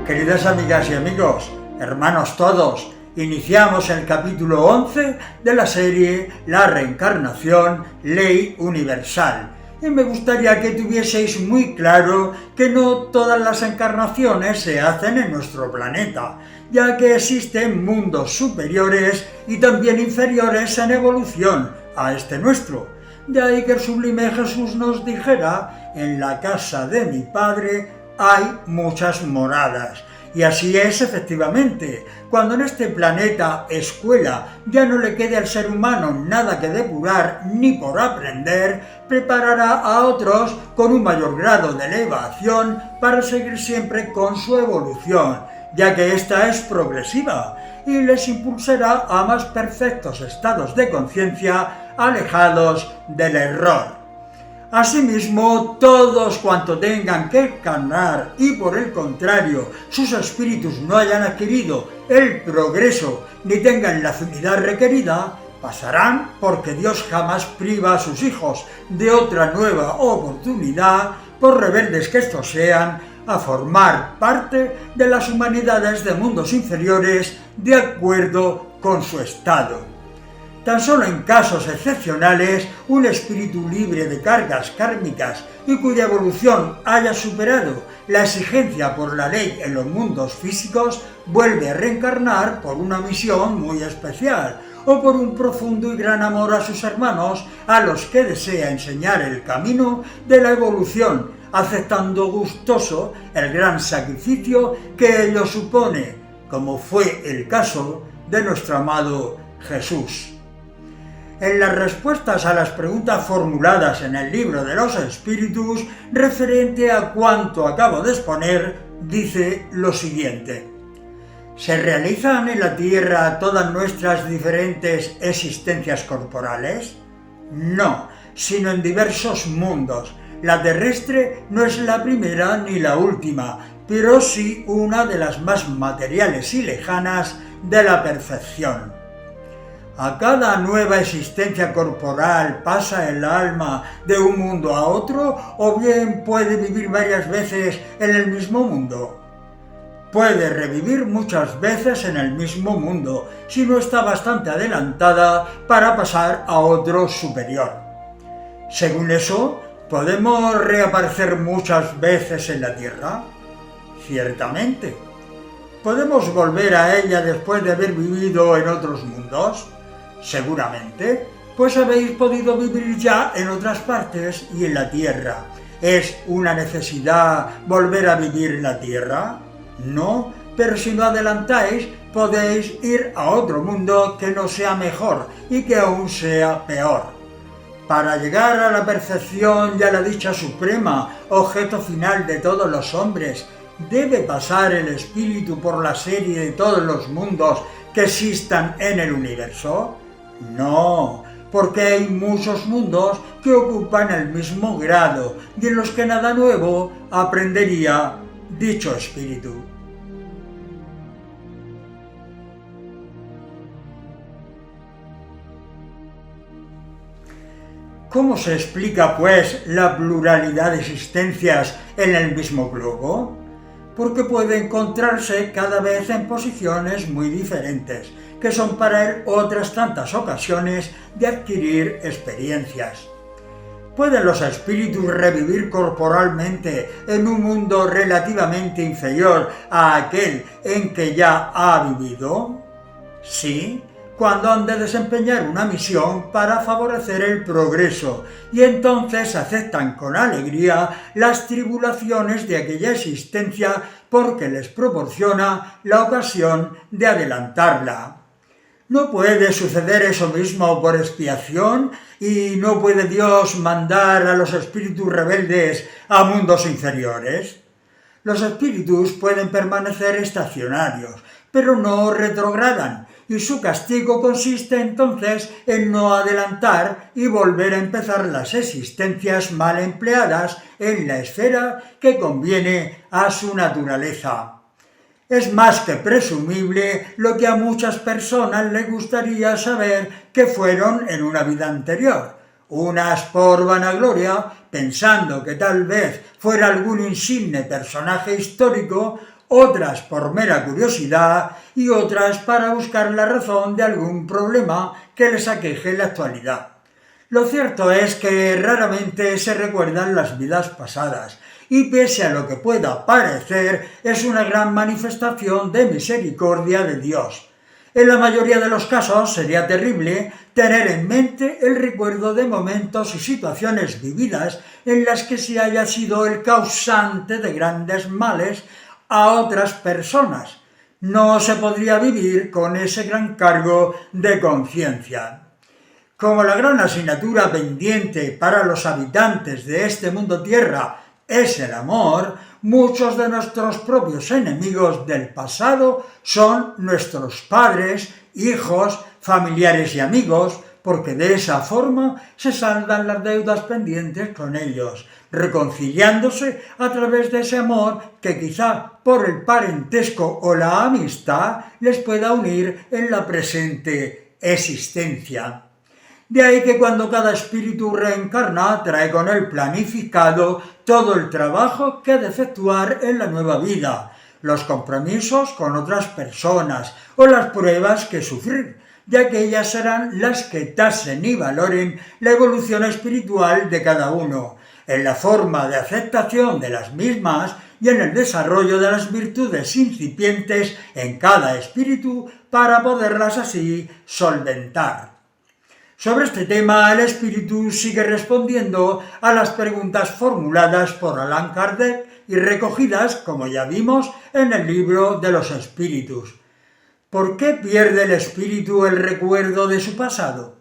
Queridas amigas y amigos, hermanos todos, iniciamos el capítulo 11 de la serie La Reencarnación, Ley Universal. Y me gustaría que tuvieseis muy claro que no todas las encarnaciones se hacen en nuestro planeta, ya que existen mundos superiores y también inferiores en evolución a este nuestro. De ahí que el sublime Jesús nos dijera: en la casa de mi Padre hay muchas moradas. Y así es efectivamente. Cuando en este planeta escuela ya no le quede al ser humano nada que depurar ni por aprender, preparará a otros con un mayor grado de elevación para seguir siempre con su evolución, ya que esta es progresiva, y les impulsará a más perfectos estados de conciencia alejados del error. Asimismo, todos cuantos tengan que encarnar y por el contrario sus espíritus no hayan adquirido el progreso ni tengan la afinidad requerida, pasarán, porque Dios jamás priva a sus hijos de otra nueva oportunidad, por rebeldes que estos sean, a formar parte de las humanidades de mundos inferiores de acuerdo con su estado. Tan solo en casos excepcionales, un espíritu libre de cargas kármicas y cuya evolución haya superado la exigencia por la ley en los mundos físicos vuelve a reencarnar por una misión muy especial o por un profundo y gran amor a sus hermanos a los que desea enseñar el camino de la evolución, aceptando gustoso el gran sacrificio que ello supone, como fue el caso de nuestro amado Jesús. En las respuestas a las preguntas formuladas en el libro de los espíritus, referente a cuanto acabo de exponer, dice lo siguiente: ¿se realizan en la Tierra todas nuestras diferentes existencias corporales? No, sino en diversos mundos. La terrestre no es la primera ni la última, pero sí una de las más materiales y lejanas de la perfección. ¿A cada nueva existencia corporal pasa el alma de un mundo a otro o bien puede vivir varias veces en el mismo mundo? Puede revivir muchas veces en el mismo mundo si no está bastante adelantada para pasar a otro superior. Según eso, ¿podemos reaparecer muchas veces en la Tierra? Ciertamente. ¿Podemos volver a ella después de haber vivido en otros mundos? Seguramente, pues habéis podido vivir ya en otras partes y en la Tierra. ¿Es una necesidad volver a vivir en la Tierra? No, pero si no adelantáis, podéis ir a otro mundo que no sea mejor y que aún sea peor. Para llegar a la perfección y a la dicha suprema, objeto final de todos los hombres, ¿debe pasar el espíritu por la serie de todos los mundos que existan en el universo? No, porque hay muchos mundos que ocupan el mismo grado y en los que nada nuevo aprendería dicho espíritu. ¿Cómo se explica, pues, la pluralidad de existencias en el mismo globo? Porque puede encontrarse cada vez en posiciones muy diferentes, que son para él otras tantas ocasiones de adquirir experiencias. ¿Pueden los espíritus revivir corporalmente en un mundo relativamente inferior a aquel en que ya ha vivido? Sí, cuando han de desempeñar una misión para favorecer el progreso, y entonces aceptan con alegría las tribulaciones de aquella existencia porque les proporciona la ocasión de adelantarla. ¿No puede suceder eso mismo por expiación? ¿Y no puede Dios mandar a los espíritus rebeldes a mundos inferiores? Los espíritus pueden permanecer estacionarios, pero no retrogradan, y su castigo consiste entonces en no adelantar y volver a empezar las existencias mal empleadas en la esfera que conviene a su naturaleza. Es más que presumible lo que a muchas personas les gustaría saber que fueron en una vida anterior. Unas por vanagloria, pensando que tal vez fuera algún insigne personaje histórico, otras por mera curiosidad y otras para buscar la razón de algún problema que les aqueje en la actualidad. Lo cierto es que raramente se recuerdan las vidas pasadas, y pese a lo que pueda parecer, es una gran manifestación de misericordia de Dios. En la mayoría de los casos sería terrible tener en mente el recuerdo de momentos y situaciones vividas en las que se haya sido el causante de grandes males a otras personas. No se podría vivir con ese gran cargo de conciencia. Como la gran asignatura pendiente para los habitantes de este mundo tierra es el amor, muchos de nuestros propios enemigos del pasado son nuestros padres, hijos, familiares y amigos, porque de esa forma se saldan las deudas pendientes con ellos, reconciliándose a través de ese amor que quizá por el parentesco o la amistad les pueda unir en la presente existencia. De ahí que cuando cada espíritu reencarna trae con él planificado todo el trabajo que ha de efectuar en la nueva vida, los compromisos con otras personas o las pruebas que sufrir, ya que ellas serán las que tasen y valoren la evolución espiritual de cada uno, en la forma de aceptación de las mismas y en el desarrollo de las virtudes incipientes en cada espíritu para poderlas así solventar. Sobre este tema, el espíritu sigue respondiendo a las preguntas formuladas por Allan Kardec y recogidas, como ya vimos, en el libro de los espíritus. ¿Por qué pierde el espíritu el recuerdo de su pasado?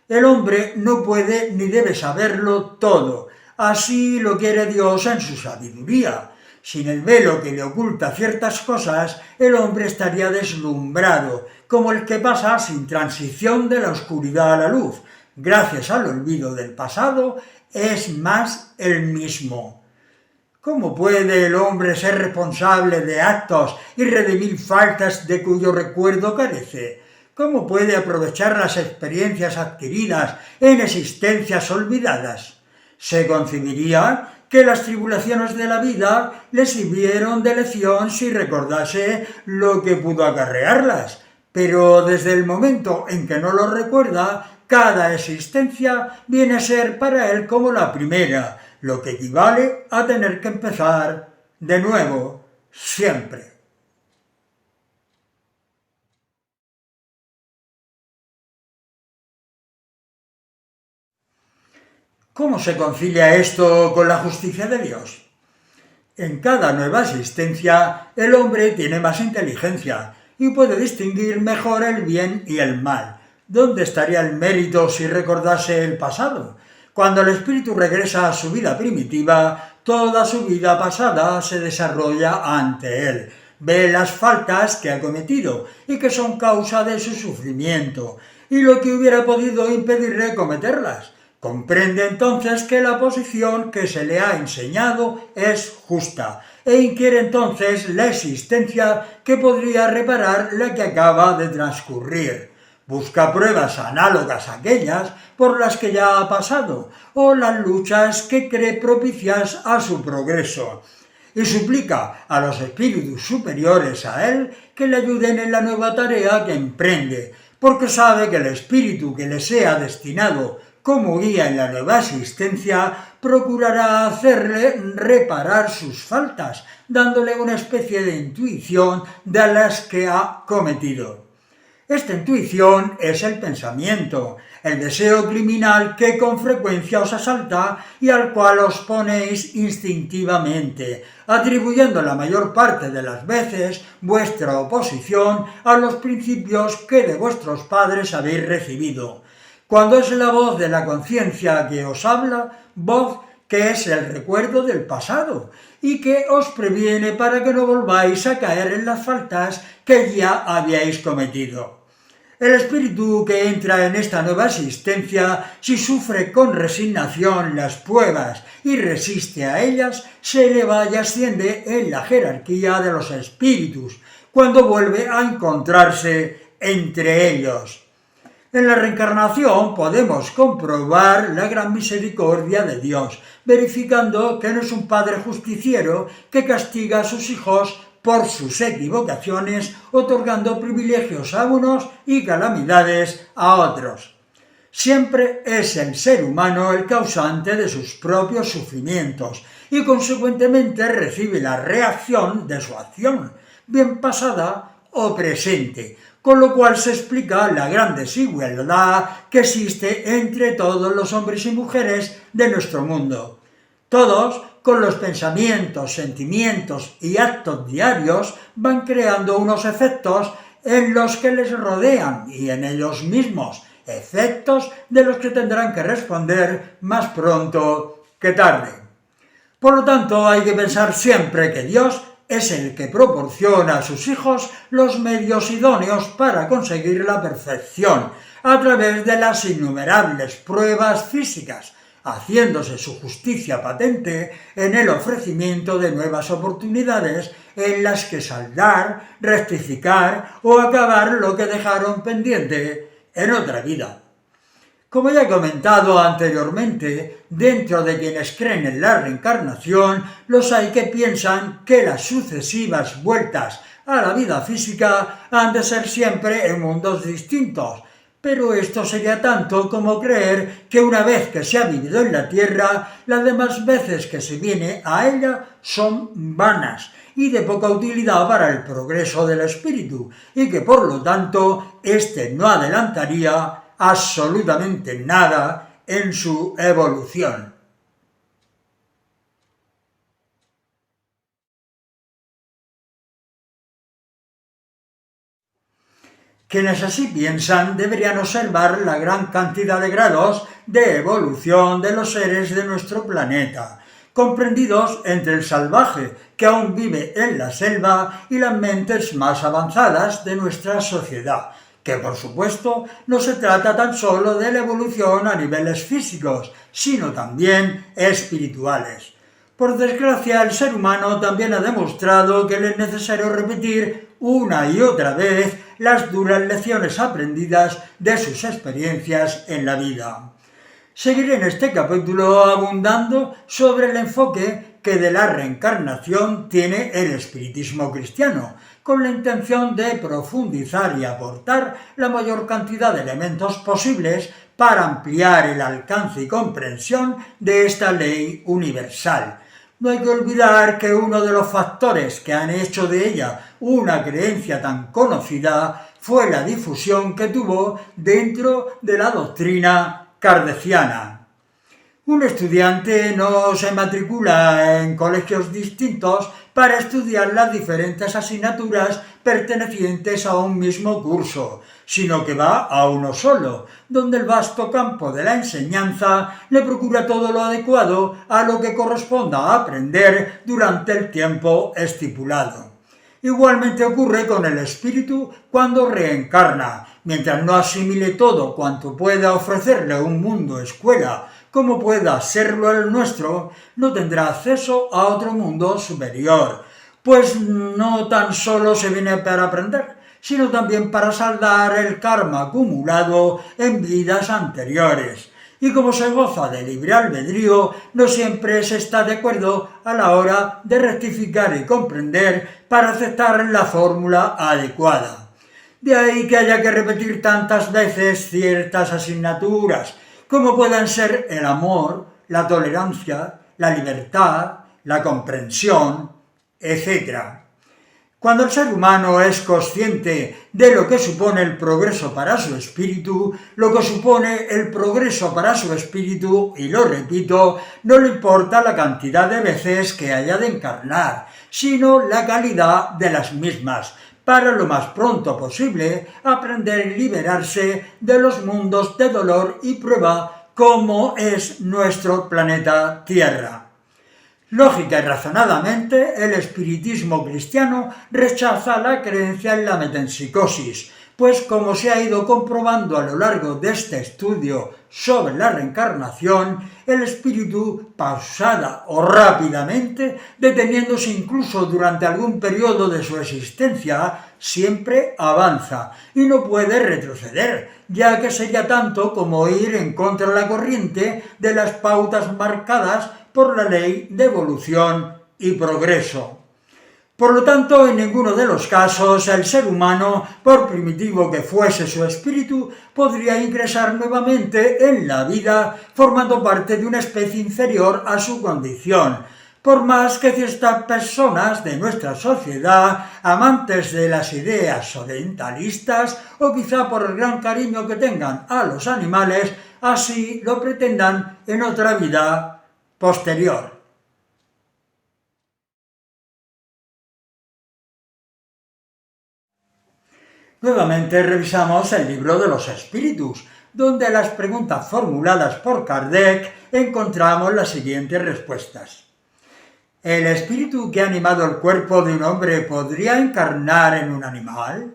El hombre no puede ni debe saberlo todo, así lo quiere Dios en su sabiduría. Sin el velo que le oculta ciertas cosas, el hombre estaría deslumbrado, como el que pasa sin transición de la oscuridad a la luz. Gracias al olvido del pasado, es más el mismo. ¿Cómo puede el hombre ser responsable de actos y redimir faltas de cuyo recuerdo carece? ¿Cómo puede aprovechar las experiencias adquiridas en existencias olvidadas? Se concebiría que las tribulaciones de la vida le sirvieron de lección si recordase lo que pudo acarrearlas, pero desde el momento en que no lo recuerda, cada existencia viene a ser para él como la primera, lo que equivale a tener que empezar de nuevo, siempre. ¿Cómo se concilia esto con la justicia de Dios? En cada nueva existencia, el hombre tiene más inteligencia y puede distinguir mejor el bien y el mal. ¿Dónde estaría el mérito si recordase el pasado? Cuando el espíritu regresa a su vida primitiva, toda su vida pasada se desarrolla ante él. Ve las faltas que ha cometido y que son causa de su sufrimiento, y lo que hubiera podido impedirle cometerlas. Comprende entonces que la posición que se le ha enseñado es justa e inquiere entonces la existencia que podría reparar la que acaba de transcurrir. Busca pruebas análogas a aquellas por las que ya ha pasado o las luchas que cree propicias a su progreso y suplica a los espíritus superiores a él que le ayuden en la nueva tarea que emprende, porque sabe que el espíritu que le sea destinado como guía en la nueva existencia, procurará hacerle reparar sus faltas, dándole una especie de intuición de las que ha cometido. Esta intuición es el pensamiento, el deseo criminal que con frecuencia os asalta y al cual os ponéis instintivamente, atribuyendo la mayor parte de las veces vuestra oposición a los principios que de vuestros padres habéis recibido. Cuando es la voz de la conciencia que os habla, voz que es el recuerdo del pasado y que os previene para que no volváis a caer en las faltas que ya habíais cometido. El espíritu que entra en esta nueva existencia, si sufre con resignación las pruebas y resiste a ellas, se eleva y asciende en la jerarquía de los espíritus, cuando vuelve a encontrarse entre ellos. En la reencarnación podemos comprobar la gran misericordia de Dios, verificando que no es un padre justiciero que castiga a sus hijos por sus equivocaciones, otorgando privilegios a unos y calamidades a otros. Siempre es el ser humano el causante de sus propios sufrimientos y consecuentemente recibe la reacción de su acción, bien pasada o presente, con lo cual se explica la gran desigualdad que existe entre todos los hombres y mujeres de nuestro mundo. Todos, con los pensamientos, sentimientos y actos diarios, van creando unos efectos en los que les rodean y en ellos mismos, efectos de los que tendrán que responder más pronto que tarde. Por lo tanto, hay que pensar siempre que Dios es el que proporciona a sus hijos los medios idóneos para conseguir la perfección a través de las innumerables pruebas físicas, haciéndose su justicia patente en el ofrecimiento de nuevas oportunidades en las que saldar, rectificar o acabar lo que dejaron pendiente en otra vida. Como ya he comentado anteriormente, dentro de quienes creen en la reencarnación, los hay que piensan que las sucesivas vueltas a la vida física han de ser siempre en mundos distintos, pero esto sería tanto como creer que una vez que se ha vivido en la Tierra, las demás veces que se viene a ella son vanas y de poca utilidad para el progreso del espíritu, y que por lo tanto éste no adelantaría absolutamente nada en su evolución. Quienes así piensan deberían observar la gran cantidad de grados de evolución de los seres de nuestro planeta, comprendidos entre el salvaje, que aún vive en la selva, y las mentes más avanzadas de nuestra sociedad, que por supuesto no se trata tan solo de la evolución a niveles físicos, sino también espirituales. Por desgracia, el ser humano también ha demostrado que le es necesario repetir una y otra vez las duras lecciones aprendidas de sus experiencias en la vida. Seguiré en este capítulo abundando sobre el enfoque que de la reencarnación tiene el espiritismo cristiano, con la intención de profundizar y aportar la mayor cantidad de elementos posibles para ampliar el alcance y comprensión de esta ley universal. No hay que olvidar que uno de los factores que han hecho de ella una creencia tan conocida fue la difusión que tuvo dentro de la doctrina kardeciana. Un estudiante no se matricula en colegios distintos para estudiar las diferentes asignaturas pertenecientes a un mismo curso, sino que va a uno solo, donde el vasto campo de la enseñanza le procura todo lo adecuado a lo que corresponda aprender durante el tiempo estipulado. Igualmente ocurre con el espíritu cuando reencarna, mientras no asimile todo cuanto pueda ofrecerle un mundo escuela, como pueda serlo el nuestro, no tendrá acceso a otro mundo superior, pues no tan solo se viene para aprender, sino también para saldar el karma acumulado en vidas anteriores. Y como se goza de libre albedrío, no siempre se está de acuerdo a la hora de rectificar y comprender para aceptar la fórmula adecuada. De ahí que haya que repetir tantas veces ciertas asignaturas, como puedan ser el amor, la tolerancia, la libertad, la comprensión, etc. Cuando el ser humano es consciente de lo que supone el progreso para su espíritu, lo que supone el progreso para su espíritu, y lo repito, no le importa la cantidad de veces que haya de encarnar, sino la calidad de las mismas, para lo más pronto posible aprender y liberarse de los mundos de dolor y prueba como es nuestro planeta Tierra. Lógica y razonadamente, el espiritismo cristiano rechaza la creencia en la metempsicosis, pues como se ha ido comprobando a lo largo de este estudio sobre la reencarnación, el espíritu, pausada o rápidamente, deteniéndose incluso durante algún periodo de su existencia, siempre avanza y no puede retroceder, ya que sería tanto como ir en contra de la corriente de las pautas marcadas por la ley de evolución y progreso. Por lo tanto, en ninguno de los casos el ser humano, por primitivo que fuese su espíritu, podría ingresar nuevamente en la vida formando parte de una especie inferior a su condición, por más que ciertas personas de nuestra sociedad, amantes de las ideas orientalistas o quizá por el gran cariño que tengan a los animales, así lo pretendan en otra vida posterior. Nuevamente revisamos el libro de los espíritus, donde a las preguntas formuladas por Kardec encontramos las siguientes respuestas. ¿El espíritu que ha animado el cuerpo de un hombre podría encarnar en un animal?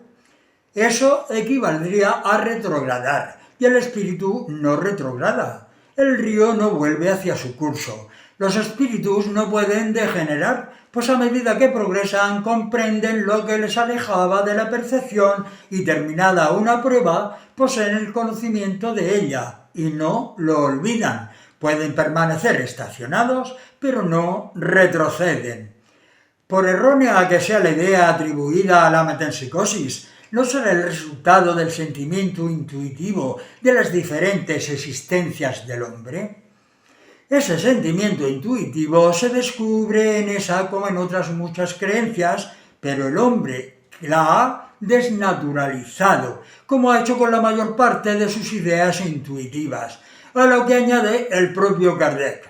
Eso equivaldría a retrogradar, y el espíritu no retrograda. El río no vuelve hacia su curso. Los espíritus no pueden degenerar, pues a medida que progresan comprenden lo que les alejaba de la percepción y terminada una prueba, poseen el conocimiento de ella y no lo olvidan. Pueden permanecer estacionados, pero no retroceden. Por errónea que sea la idea atribuida a la metempsicosis, ¿no será el resultado del sentimiento intuitivo de las diferentes existencias del hombre? Ese sentimiento intuitivo se descubre en esa como en otras muchas creencias, pero el hombre la ha desnaturalizado, como ha hecho con la mayor parte de sus ideas intuitivas, a lo que añade el propio Kardec.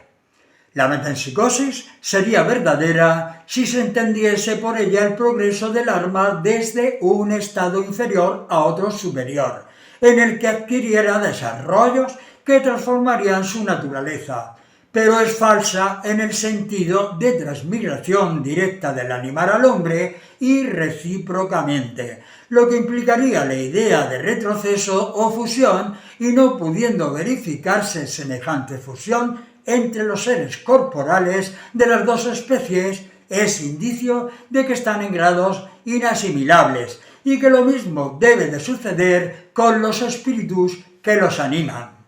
La metempsicosis sería verdadera si se entendiese por ella el progreso del alma desde un estado inferior a otro superior, en el que adquiriera desarrollos que transformarían su naturaleza, pero es falsa en el sentido de transmigración directa del animal al hombre y recíprocamente, lo que implicaría la idea de retroceso o fusión, y no pudiendo verificarse semejante fusión entre los seres corporales de las dos especies, es indicio de que están en grados inasimilables y que lo mismo debe de suceder con los espíritus que los animan.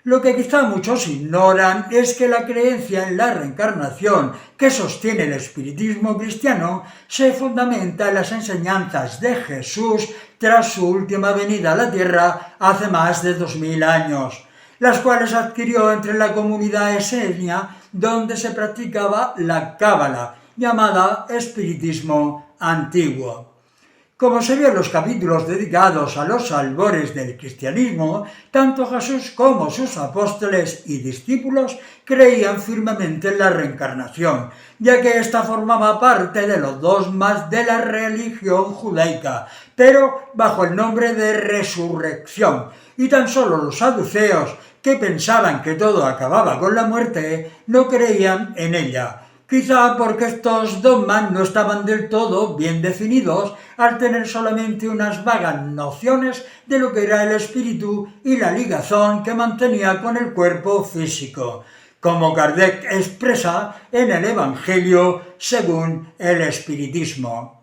Lo que quizá muchos ignoran es que la creencia en la reencarnación que sostiene el espiritismo cristiano se fundamenta en las enseñanzas de Jesús tras su última venida a la tierra hace más de 2000 años, las cuales adquirió entre la comunidad esenia donde se practicaba la cábala, llamada espiritismo antiguo. Como se vio en los capítulos dedicados a los albores del cristianismo, tanto Jesús como sus apóstoles y discípulos creían firmemente en la reencarnación, ya que ésta formaba parte de los dogmas de la religión judaica, pero bajo el nombre de resurrección, y tan solo los saduceos, que pensaban que todo acababa con la muerte, no creían en ella. Quizá porque estos dogmas no estaban del todo bien definidos, al tener solamente unas vagas nociones de lo que era el espíritu y la ligazón que mantenía con el cuerpo físico, como Kardec expresa en el Evangelio según el espiritismo.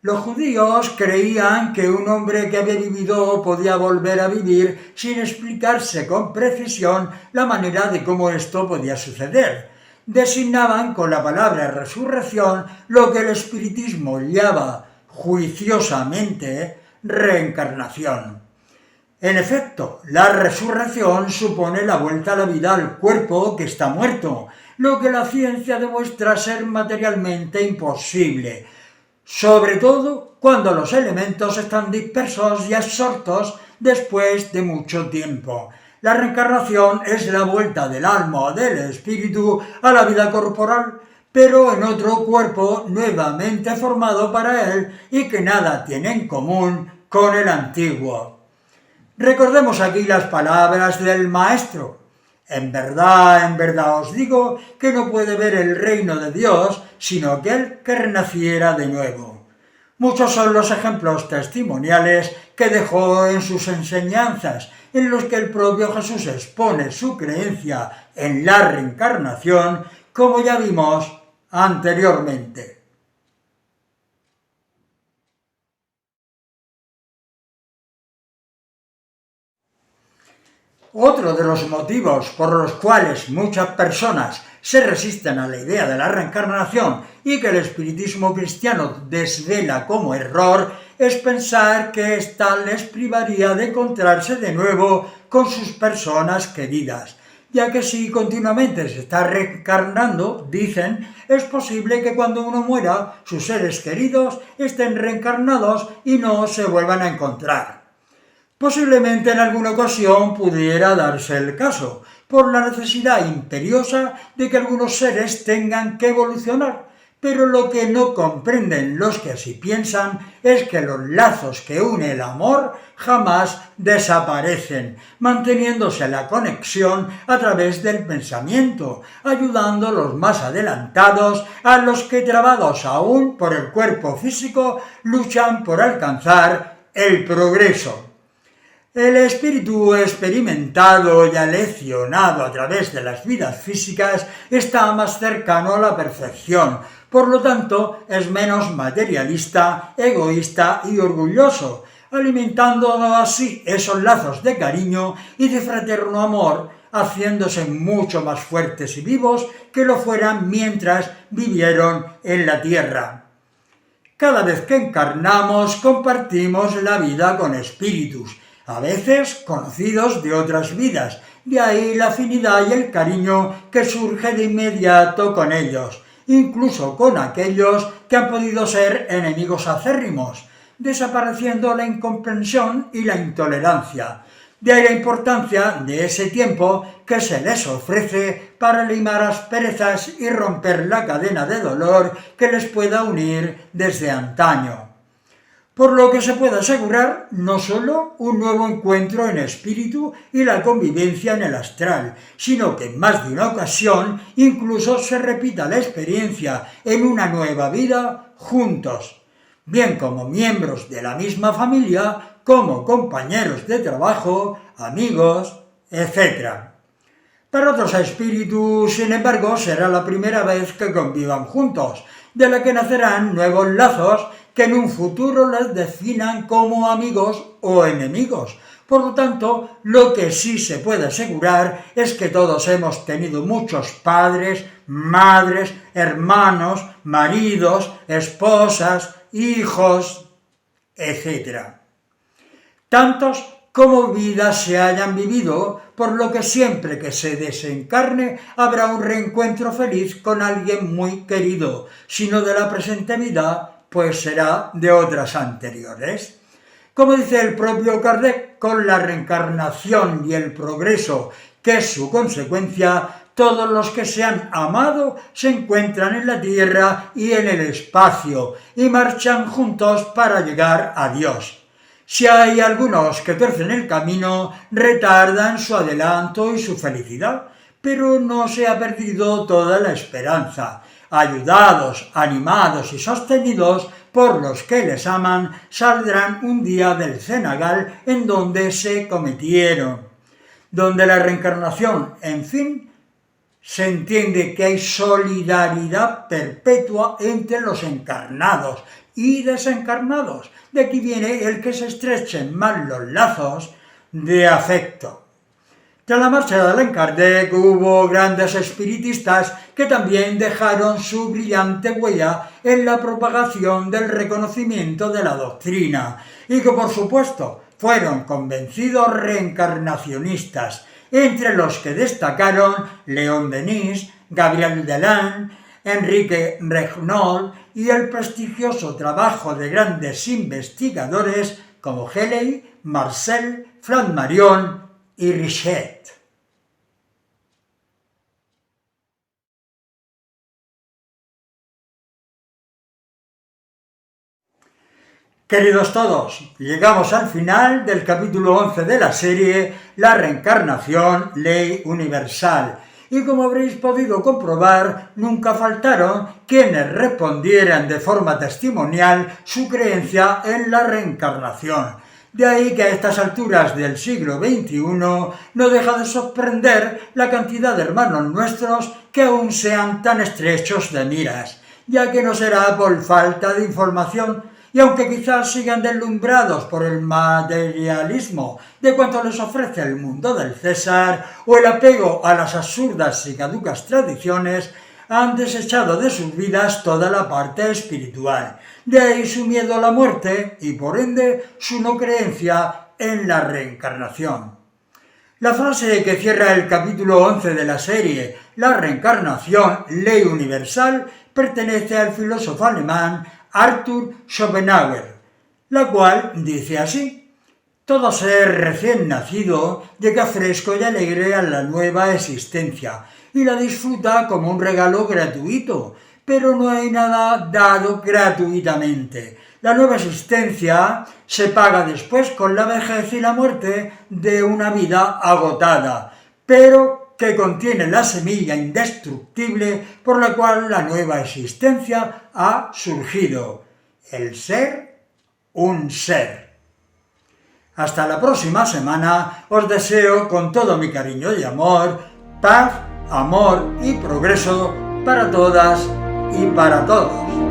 Los judíos creían que un hombre que había vivido podía volver a vivir sin explicarse con precisión la manera de cómo esto podía suceder. Designaban con la palabra resurrección lo que el espiritismo llama juiciosamente reencarnación. En efecto, la resurrección supone la vuelta a la vida al cuerpo que está muerto, lo que la ciencia demuestra ser materialmente imposible, sobre todo cuando los elementos están dispersos y absortos después de mucho tiempo. La reencarnación es la vuelta del alma o del espíritu a la vida corporal, pero en otro cuerpo nuevamente formado para él y que nada tiene en común con el antiguo. Recordemos aquí las palabras del Maestro. En verdad os digo que no puede ver el reino de Dios sino aquel que renaciera de nuevo. Muchos son los ejemplos testimoniales que dejó en sus enseñanzas, en los que el propio Jesús expone su creencia en la reencarnación, como ya vimos anteriormente. Otro de los motivos por los cuales muchas personas se resisten a la idea de la reencarnación y que el espiritismo cristiano desvela como error es pensar que ésta les privaría de encontrarse de nuevo con sus personas queridas, ya que si continuamente se está reencarnando, dicen, es posible que cuando uno muera sus seres queridos estén reencarnados y no se vuelvan a encontrar. Posiblemente en alguna ocasión pudiera darse el caso, por la necesidad imperiosa de que algunos seres tengan que evolucionar, pero lo que no comprenden los que así piensan es que los lazos que une el amor jamás desaparecen, manteniéndose la conexión a través del pensamiento, ayudando a los más adelantados, a los que trabados aún por el cuerpo físico luchan por alcanzar el progreso. El espíritu experimentado y aleccionado a través de las vidas físicas está más cercano a la perfección, por lo tanto es menos materialista, egoísta y orgulloso, alimentando así esos lazos de cariño y de fraterno amor, haciéndose mucho más fuertes y vivos que lo fueran mientras vivieron en la tierra. Cada vez que encarnamos compartimos la vida con espíritus, a veces conocidos de otras vidas, de ahí la afinidad y el cariño que surge de inmediato con ellos, incluso con aquellos que han podido ser enemigos acérrimos, desapareciendo la incomprensión y la intolerancia. De ahí la importancia de ese tiempo que se les ofrece para limar asperezas y romper la cadena de dolor que les pueda unir desde antaño. Por lo que se puede asegurar no solo un nuevo encuentro en espíritu y la convivencia en el astral, sino que en más de una ocasión incluso se repita la experiencia en una nueva vida juntos, bien como miembros de la misma familia, como compañeros de trabajo, amigos, etc. Para otros espíritus, sin embargo, será la primera vez que convivan juntos, de la que nacerán nuevos lazos que en un futuro les definan como amigos o enemigos. Por lo tanto, lo que sí se puede asegurar es que todos hemos tenido muchos padres, madres, hermanos, maridos, esposas, hijos, etc. Tantos como vidas se hayan vivido, por lo que siempre que se desencarne habrá un reencuentro feliz con alguien muy querido, si no de la presente vida, pues será de otras anteriores. Como dice el propio Kardec, con la reencarnación y el progreso, que es su consecuencia, todos los que se han amado se encuentran en la tierra y en el espacio, y marchan juntos para llegar a Dios. Si hay algunos que tuercen el camino, retardan su adelanto y su felicidad, pero no se ha perdido toda la esperanza. Ayudados, animados y sostenidos por los que les aman, saldrán un día del cenagal en donde se cometieron, donde la reencarnación, en fin, se entiende que hay solidaridad perpetua entre los encarnados y desencarnados. De aquí viene el que se estrechen más los lazos de afecto. Tras la marcha de Allan Kardec hubo grandes espiritistas que también dejaron su brillante huella en la propagación del reconocimiento de la doctrina y que por supuesto fueron convencidos reencarnacionistas, entre los que destacaron León Denis, Gabriel Deland, Enrique Regnault y el prestigioso trabajo de grandes investigadores como Halley, Marcel, Flammarion y Richet. Queridos todos, llegamos al final del capítulo 11 de la serie La reencarnación, ley universal. Y como habréis podido comprobar, nunca faltaron quienes respondieran de forma testimonial su creencia en la reencarnación. De ahí que a estas alturas del siglo XXI no deja de sorprender la cantidad de hermanos nuestros que aún sean tan estrechos de miras, ya que no será por falta de información y aunque quizás sigan deslumbrados por el materialismo de cuanto les ofrece el mundo del César o el apego a las absurdas y caducas tradiciones, han desechado de sus vidas toda la parte espiritual. De ahí su miedo a la muerte y por ende su no creencia en la reencarnación. La frase que cierra el capítulo 11 de la serie La reencarnación, ley universal, pertenece al filósofo alemán Arthur Schopenhauer, la cual dice así: todo ser recién nacido llega fresco y alegre a la nueva existencia y la disfruta como un regalo gratuito, pero no hay nada dado gratuitamente. La nueva existencia se paga después con la vejez y la muerte de una vida agotada, pero que contiene la semilla indestructible por la cual la nueva existencia ha surgido. El ser, un ser. Hasta la próxima semana os deseo con todo mi cariño y amor, paz, amor y progreso para todas y para todos.